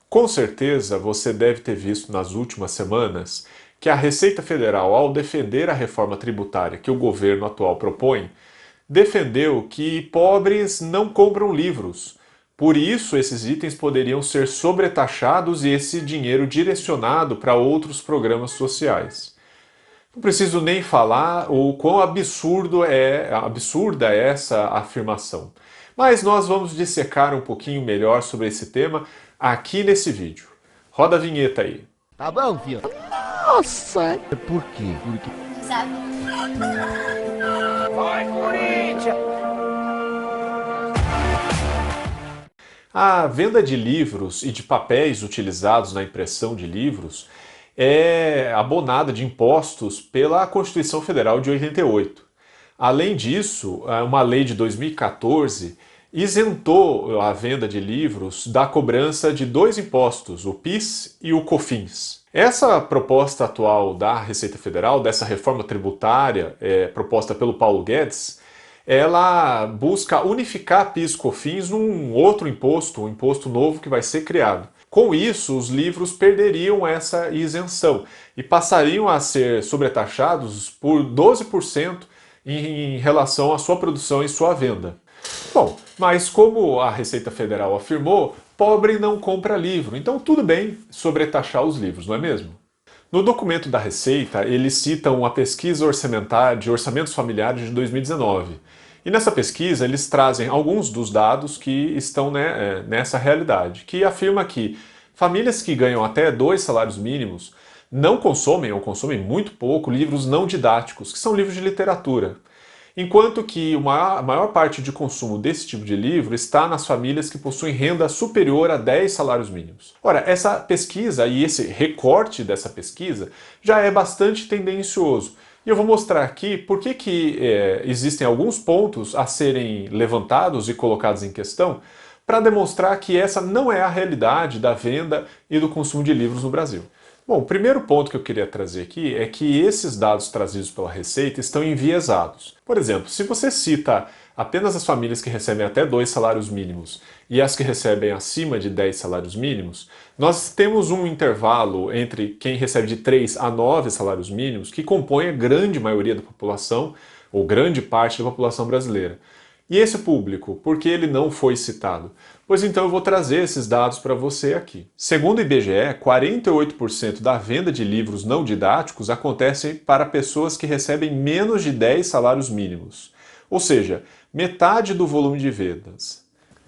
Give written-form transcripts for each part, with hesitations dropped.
Com certeza você deve ter visto nas últimas semanas que a Receita Federal, ao defender a reforma tributária que o governo atual propõe, defendeu que pobres não compram livros. Por isso, esses itens poderiam ser sobretaxados e esse dinheiro direcionado para outros programas sociais. Não preciso nem falar o quão absurda é essa afirmação. Mas nós vamos dissecar um pouquinho melhor sobre esse tema aqui nesse vídeo. Roda a vinheta aí. Tá bom, filho? Nossa! Por quê? Porque... Sabe? Vai, Corinthians! A venda de livros e de papéis utilizados na impressão de livros é abonada de impostos pela Constituição Federal de 88. Além disso, uma lei de 2014 isentou a venda de livros da cobrança de dois impostos, o PIS e o COFINS. Essa proposta atual da Receita Federal, dessa reforma tributária proposta pelo Paulo Guedes, ela busca unificar PIS e COFINS num outro imposto, um imposto novo que vai ser criado. Com isso, os livros perderiam essa isenção e passariam a ser sobretaxados por 12% em relação à sua produção e sua venda. Bom, mas como a Receita Federal afirmou, pobre não compra livro, então tudo bem sobretaxar os livros, não é mesmo? No documento da Receita, eles citam a pesquisa orçamentária de orçamentos familiares de 2019. E nessa pesquisa, eles trazem alguns dos dados que estão nessa realidade, que afirma que famílias que ganham até 2 salários mínimos não consomem, ou consomem muito pouco, livros não didáticos, que são livros de literatura. Enquanto que a maior parte de consumo desse tipo de livro está nas famílias que possuem renda superior a 10 salários mínimos. Ora, essa pesquisa e esse recorte dessa pesquisa já é bastante tendencioso. E eu vou mostrar aqui por que existem alguns pontos a serem levantados e colocados em questão para demonstrar que essa não é a realidade da venda e do consumo de livros no Brasil. Bom, o primeiro ponto que eu queria trazer aqui é que esses dados trazidos pela Receita estão enviesados. Por exemplo, se você cita apenas as famílias que recebem até 2 salários mínimos e as que recebem acima de 10 salários mínimos, nós temos um intervalo entre quem recebe de 3 a 9 salários mínimos que compõe a grande maioria da população, ou grande parte da população brasileira. E esse público, por que ele não foi citado? Pois então eu vou trazer esses dados para você aqui. Segundo o IBGE, 48% da venda de livros não didáticos acontece para pessoas que recebem menos de 10 salários mínimos. Ou seja, metade do volume de vendas.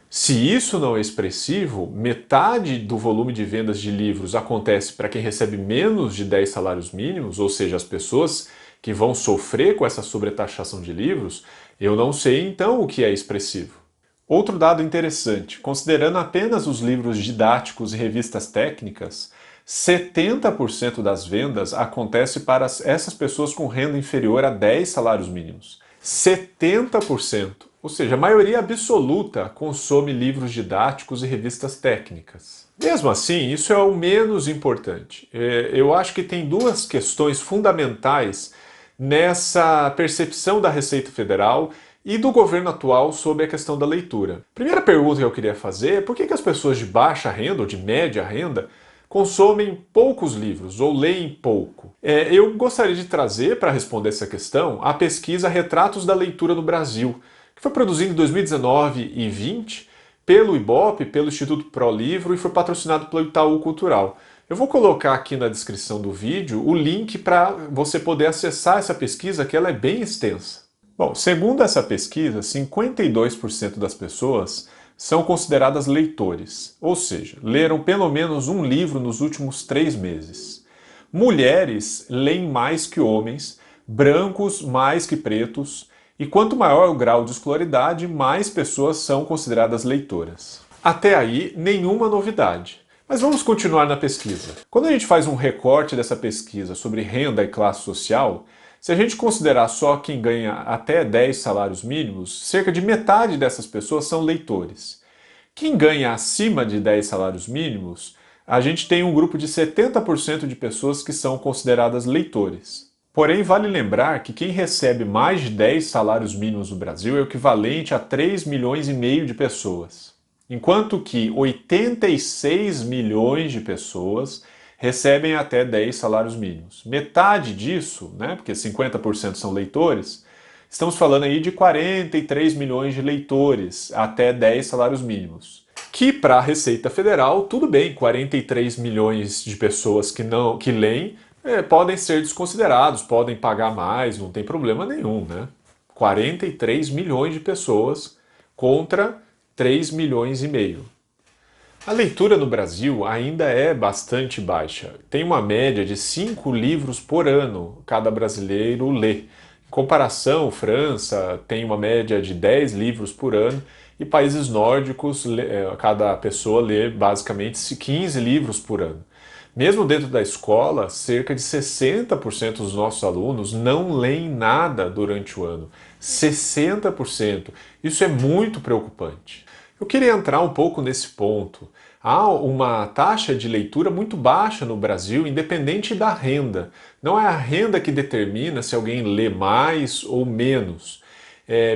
Se isso não é expressivo, metade do volume de vendas de livros acontece para quem recebe menos de 10 salários mínimos, ou seja, as pessoas que vão sofrer com essa sobretaxação de livros, eu não sei então o que é expressivo. Outro dado interessante, considerando apenas os livros didáticos e revistas técnicas, 70% das vendas acontece para essas pessoas com renda inferior a 10 salários mínimos. 70%! Ou seja, a maioria absoluta consome livros didáticos e revistas técnicas. Mesmo assim, isso é o menos importante. Eu acho que tem duas questões fundamentais nessa percepção da Receita Federal e do governo atual sobre a questão da leitura. Primeira pergunta que eu queria fazer é por que as pessoas de baixa renda ou de média renda consomem poucos livros ou leem pouco? Eu gostaria de trazer para responder essa questão a pesquisa Retratos da Leitura no Brasil, que foi produzida em 2019 e 2020 pelo IBOP, pelo Instituto ProLivro e foi patrocinado pelo Itaú Cultural. Eu vou colocar aqui na descrição do vídeo o link para você poder acessar essa pesquisa, que ela é bem extensa. Bom, segundo essa pesquisa, 52% das pessoas são consideradas leitores, ou seja, leram pelo menos um livro nos últimos 3 meses. Mulheres leem mais que homens, brancos mais que pretos, e quanto maior o grau de escolaridade, mais pessoas são consideradas leitoras. Até aí, nenhuma novidade. Mas vamos continuar na pesquisa. Quando a gente faz um recorte dessa pesquisa sobre renda e classe social, se a gente considerar só quem ganha até 10 salários mínimos, cerca de metade dessas pessoas são leitores. Quem ganha acima de 10 salários mínimos, a gente tem um grupo de 70% de pessoas que são consideradas leitores. Porém, vale lembrar que quem recebe mais de 10 salários mínimos no Brasil é o equivalente a 3,5 milhões de pessoas. enquanto que 86 milhões de pessoas recebem até 10 salários mínimos. Metade disso, né, porque 50% são leitores, estamos falando aí de 43 milhões de leitores até 10 salários mínimos. Que para a Receita Federal, tudo bem, 43 milhões de pessoas que leem podem ser desconsiderados, podem pagar mais, não tem problema nenhum, né? 43 milhões de pessoas contra 3 milhões e meio. A leitura no Brasil ainda é bastante baixa. Tem uma média de 5 livros por ano cada brasileiro lê. Em comparação, França tem uma média de 10 livros por ano e países nórdicos, cada pessoa lê basicamente 15 livros por ano. Mesmo dentro da escola, cerca de 60% dos nossos alunos não leem nada durante o ano. 60%. Isso é muito preocupante. Eu queria entrar um pouco nesse ponto. Há uma taxa de leitura muito baixa no Brasil, independente da renda. Não é a renda que determina se alguém lê mais ou menos.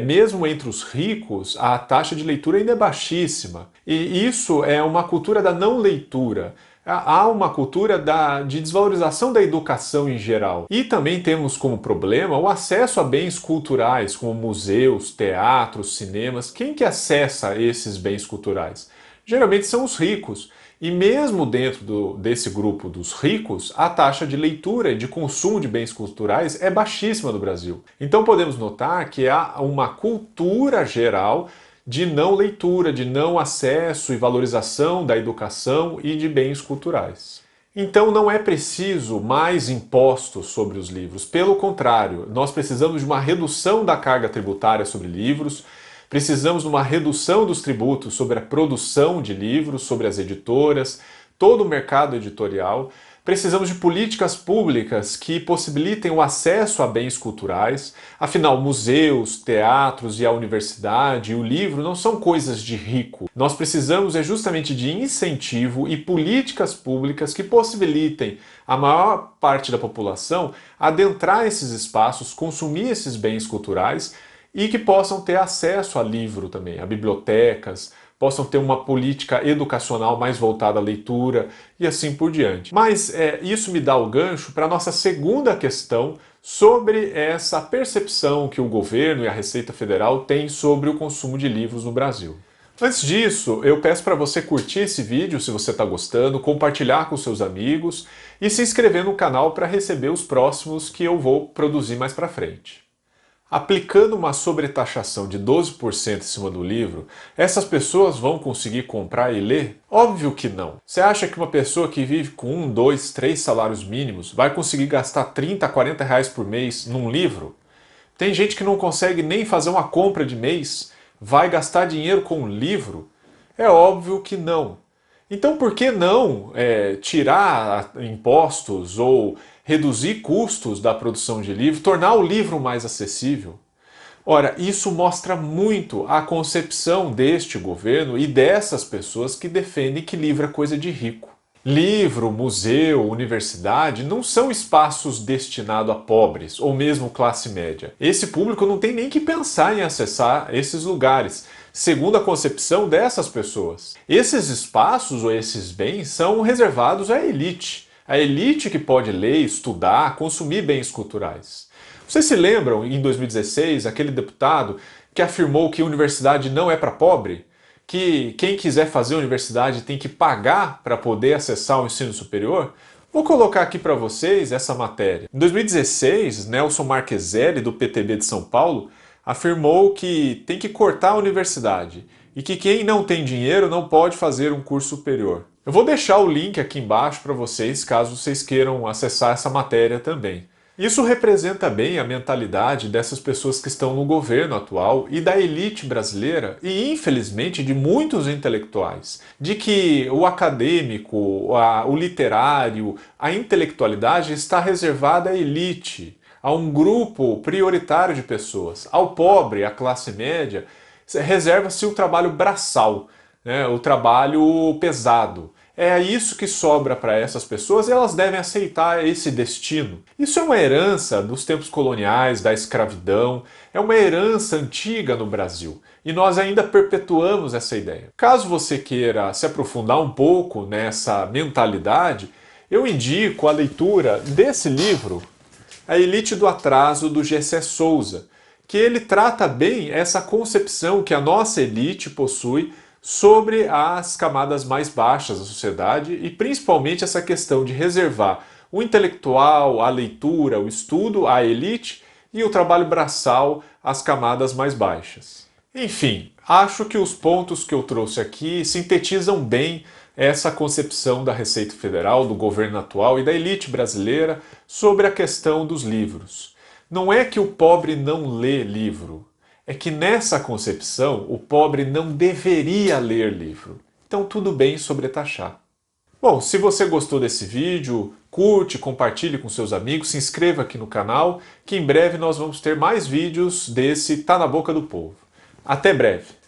Mesmo entre os ricos, a taxa de leitura ainda é baixíssima. E isso é uma cultura da não leitura. Há uma cultura de desvalorização da educação em geral. E também temos como problema o acesso a bens culturais, como museus, teatros, cinemas. Quem que acessa esses bens culturais? Geralmente são os ricos. E mesmo dentro desse grupo dos ricos, a taxa de leitura e de consumo de bens culturais é baixíssima no Brasil. Então podemos notar que há uma cultura geral de não leitura, de não acesso e valorização da educação e de bens culturais. Então não é preciso mais impostos sobre os livros. Pelo contrário, nós precisamos de uma redução da carga tributária sobre livros, precisamos de uma redução dos tributos sobre a produção de livros, sobre as editoras, todo o mercado editorial. Precisamos de políticas públicas que possibilitem o acesso a bens culturais. Afinal, museus, teatros e a universidade e o livro não são coisas de rico. Nós precisamos justamente de incentivo e políticas públicas que possibilitem a maior parte da população adentrar esses espaços, consumir esses bens culturais e que possam ter acesso a livro também, a bibliotecas, possam ter uma política educacional mais voltada à leitura e assim por diante. Mas isso me dá o gancho para a nossa segunda questão sobre essa percepção que o governo e a Receita Federal têm sobre o consumo de livros no Brasil. Antes disso, eu peço para você curtir esse vídeo se você está gostando, compartilhar com seus amigos e se inscrever no canal para receber os próximos que eu vou produzir mais para frente. Aplicando uma sobretaxação de 12% em cima do livro, essas pessoas vão conseguir comprar e ler? Óbvio que não. Você acha que uma pessoa que vive com 1, 2, 3 salários mínimos vai conseguir gastar 30, 40 reais por mês num livro? Tem gente que não consegue nem fazer uma compra de mês, vai gastar dinheiro com um livro? É óbvio que não. Então por que não tirar impostos ou reduzir custos da produção de livro, tornar o livro mais acessível? Ora, isso mostra muito a concepção deste governo e dessas pessoas que defendem que livro é coisa de rico. Livro, museu, universidade não são espaços destinados a pobres ou mesmo classe média. Esse público não tem nem que pensar em acessar esses lugares, segundo a concepção dessas pessoas. Esses espaços ou esses bens são reservados à elite. A elite que pode ler, estudar, consumir bens culturais. Vocês se lembram, em 2016, aquele deputado que afirmou que a universidade não é para pobre? Que quem quiser fazer universidade tem que pagar para poder acessar o ensino superior? Vou colocar aqui para vocês essa matéria. Em 2016, Nelson Marqueselli, do PTB de São Paulo, afirmou que tem que cortar a universidade e que quem não tem dinheiro não pode fazer um curso superior. Eu vou deixar o link aqui embaixo para vocês, caso vocês queiram acessar essa matéria também. Isso representa bem a mentalidade dessas pessoas que estão no governo atual e da elite brasileira e, infelizmente, de muitos intelectuais. De que o acadêmico, o literário, a intelectualidade está reservada à elite, a um grupo prioritário de pessoas. Ao pobre, à classe média, reserva-se o trabalho braçal, né, o trabalho pesado. É isso que sobra para essas pessoas e elas devem aceitar esse destino. Isso é uma herança dos tempos coloniais, da escravidão, é uma herança antiga no Brasil. e nós ainda perpetuamos essa ideia. Caso você queira se aprofundar um pouco nessa mentalidade, eu indico a leitura desse livro, A Elite do Atraso, do G.C. Souza, que ele trata bem essa concepção que a nossa elite possui sobre as camadas mais baixas da sociedade e principalmente essa questão de reservar o intelectual, a leitura, o estudo à elite e o trabalho braçal às camadas mais baixas. Enfim, acho que os pontos que eu trouxe aqui sintetizam bem essa concepção da Receita Federal, do governo atual e da elite brasileira sobre a questão dos livros. Não é que o pobre não lê livro, é que nessa concepção o pobre não deveria ler livro. Então tudo bem sobretaxar. Bom, se você gostou desse vídeo, curte, compartilhe com seus amigos, se inscreva aqui no canal, que em breve nós vamos ter mais vídeos desse Tá na Boca do Povo. Até breve!